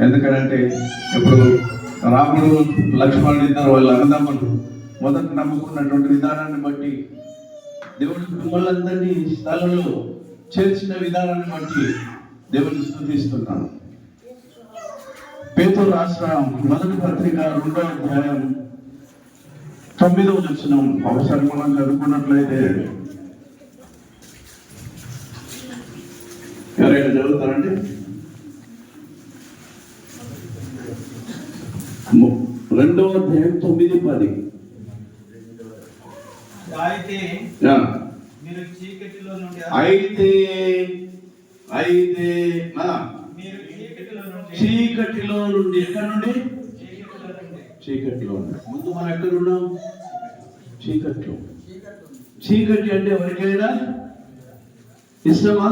ఎందుకంటే ఇప్పుడు రాముడు లక్ష్మణుడు ఇద్దరు వాళ్ళ అన్నదమ్ములు మొదట నమ్ముకున్నటువంటి విధానాన్ని బట్టి దేవుడు మిమ్మల్ని స్థలంలో చేర్చిన విధానాన్ని బట్టి దేవుని స్తుతిస్తున్నాను. పేతురు రాసిన మొదటి పత్రిక 2వ అధ్యాయం 9వ వచనం ఒకసారి మనం చదువుకున్నట్లయితే ఎవరైనా చదువుతారండి? 2వ అధ్యాయం 9-10. చీకటిలో నుండి ఎక్కడ నుండి? చీకటిలో ముందు మనం ఎక్కడ ఉన్నాం? చీకట్లో. చీకటి అంటే ఎవరికైనా ఇష్టమా?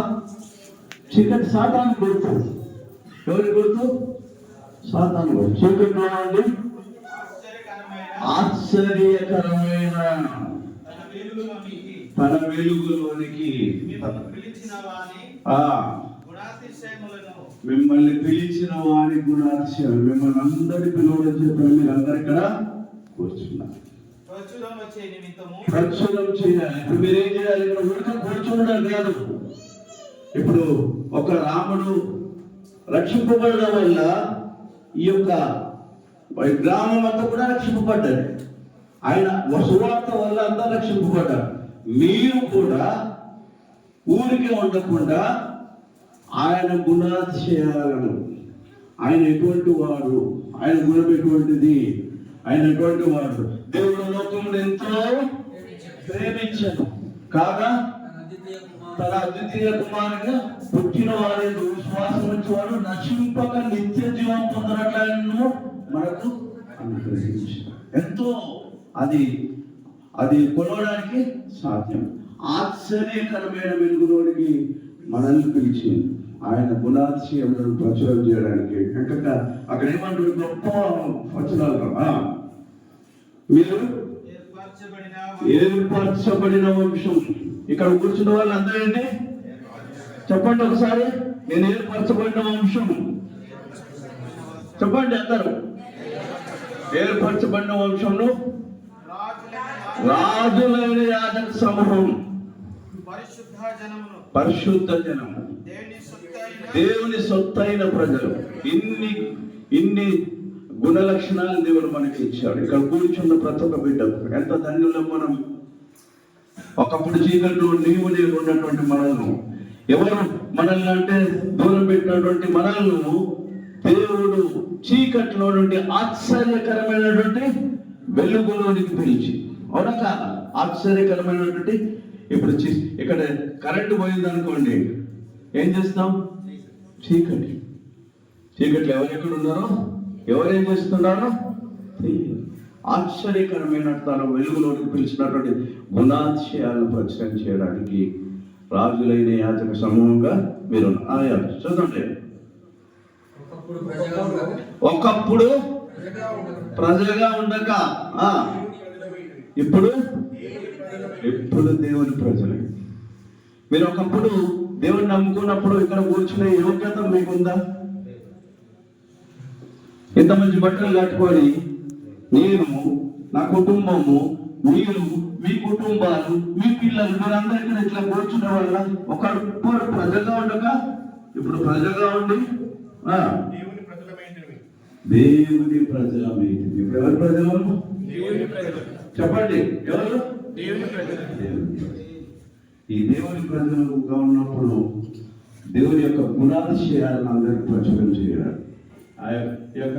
చీకటి సాతాను గుర్తు. ఎవరి గుర్తు? సాతాను గుర్తు. చీకటిలో నుండి ఆశ్చర్యకరమైన తన వెలుగులోనికి మిమ్మల్ని పిలిచిన వారి గుణాతిశయం. మిమ్మల్ని అందరి పిలువడం చెప్పారు. మీరు అందరు ఇక్కడ కూర్చున్నారు. ప్రచురం చేయాలి. ఇప్పుడు మీరేం చేయాలి? ఇక్కడ ఉడక కూర్చుండడం కాదు. ఇప్పుడు ఒక రాముడు రక్షింపబడడం వల్ల ఈ యొక్క గ్రామం అంతా కూడా రక్షింపబడ్డారు. ఆయన సువార్త వల్ల అంతా రక్షింపబడ్డారు. మీరు కూడా ఊరికే ఉండకుండా ఆయన గుణాతిశయాలను, ఆయన ఎటువంటి వాడు, ఆయన గుణం ఎటువంటిది, ఆయన ఎటువంటి వాడు, దేవుడు లోకమును ఎంతో ప్రేమించను కాగా తన అద్వితీయ కుమారుగా పుట్టిన వారి విశ్వాసం వచ్చేవాడు నశింపక నిత్య జీవం పొందనట్లను మనకు అనుగ్రహించాడు. ఎంతో అది కొలవడానికి సాధ్యం. ఆశ్చర్యకరమైన వెలుగులోనికి మనల్ని పిలిచింది. ఆయన గుణాతిశయములను ప్రచురం చేయడానికి. కనుక అక్కడ ఏమంటారు? గొప్ప వచనాలు. మీరు ఏర్పరచబడిన వంశం. ఇక్కడ కూర్చున్న వాళ్ళు అందరూ ఏంటి? చెప్పండి ఒకసారి. నేను ఏర్పరచబడిన వంశం. చెప్పండి అందరూ. ఏర్పరచబడిన వంశంలో రాజులైన యాజక సమూహం, పరిశుద్ధ జనము, దేవుని సొత్తైన ప్రజలు. ఇన్ని గుణ లక్షణాలు దేవుడు మనకి ఇచ్చాడు. ఇక్కడ కూర్చున్న ప్రతి ఒక్క బిడ్డకు ఎంత ధన్యులం మనం. ఒకప్పుడు చీకట్లో నీవు నేను ఉన్నటువంటి మనల్ని, ఎవరు మనల్ని అంటే దూరం పెట్టినటువంటి మనల్ని దేవుడు చీకట్లో నుండి ఆశ్చర్యకరమైనటువంటి వెలుగులోనికి పిలిచి, అవునా కాదా? ఆశ్చర్యకరమైనటువంటి. ఇప్పుడు ఇక్కడ కరెంటు పోయింది అనుకోండి, ఏం చేస్తాం? చీకట్లు ఎవరెక్కడ ఉన్నారో, ఎవరేం చేస్తున్నారో ఆశ్చర్యకరమైన తన వెలుగులోకి పిలిచినటువంటి గుణాతిశయాలను ప్రచురం చేయడానికి రాజులైన యాజక సమూహంగా మీరు చూడండి. ఒకప్పుడు ప్రజలుగా ఉండక ఇప్పుడు దేవుని ప్రజలు. మీరు ఒకప్పుడు దేవుని నమ్ముకున్నప్పుడు ఇక్కడ కూర్చునే యోగ్యత మీకుందా? ఇంత మంచి బట్టలు కట్టుకొని నేను, నా కుటుంబము, మీరు, మీ కుటుంబాలు, మీ పిల్లలు, మీరందరూ ఇక్కడ ఇట్లా కూర్చునే వల్ల ఒకప్పుడు ప్రజగా ఉండక ఇప్పుడు ప్రజగా ఉండి దేవుని ప్రజలమైంది. ఇప్పుడు ఎవరి ప్రజలు? చెప్పండి. ఎవరు? ఈ దేవుని ప్రజలుగా ఉన్నప్పుడు దేవుని యొక్క గుణాతిశయాలను అందరికీ ప్రచురం చేయాలి. ఆ యొక్క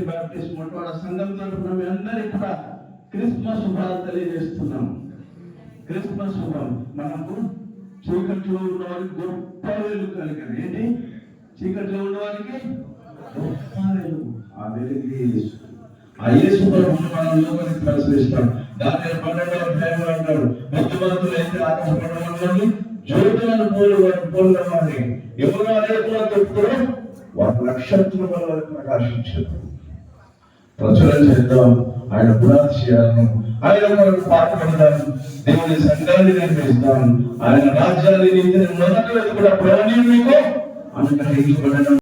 బాప్టిస్ట్ మొట్టవాడ సంఘం తరఫున మీ అందరికీ కూడా క్రిస్మస్ శుభాలు తెలియజేస్తున్నాం. క్రిస్మస్ శుభం. మనకు చీకట్లో ఉన్న వారికి గొప్ప వెలుగు కలిగింది. ఏంటి? చీకట్లో ఉన్న వారికి గొప్ప వెలుగు. ఆ వెలుగు ఆ యేసు మనం లోకానికి ప్రవేశిస్తాం. దాని 12వ అధ్యాయంలో అంటాడు, బుద్ధిమంతులు అయితే ఆకాశపడమని జ్యోతులను పోలినవారిని ఎవరు అనేకులు చెప్తారో వారు నక్షత్రం వల్ల ప్రకాశించారు. ప్రచురం చేద్దాం ఆయన గుణాతిశయాలను. ఆయన మనకు పాటుపడదాం. దేవుని సంఘాన్ని నిర్మిస్తాం. ఆయన రాజ్యాన్ని మొదటి కూడా ప్రవణీయం మీకు అనుగ్రహించబడిన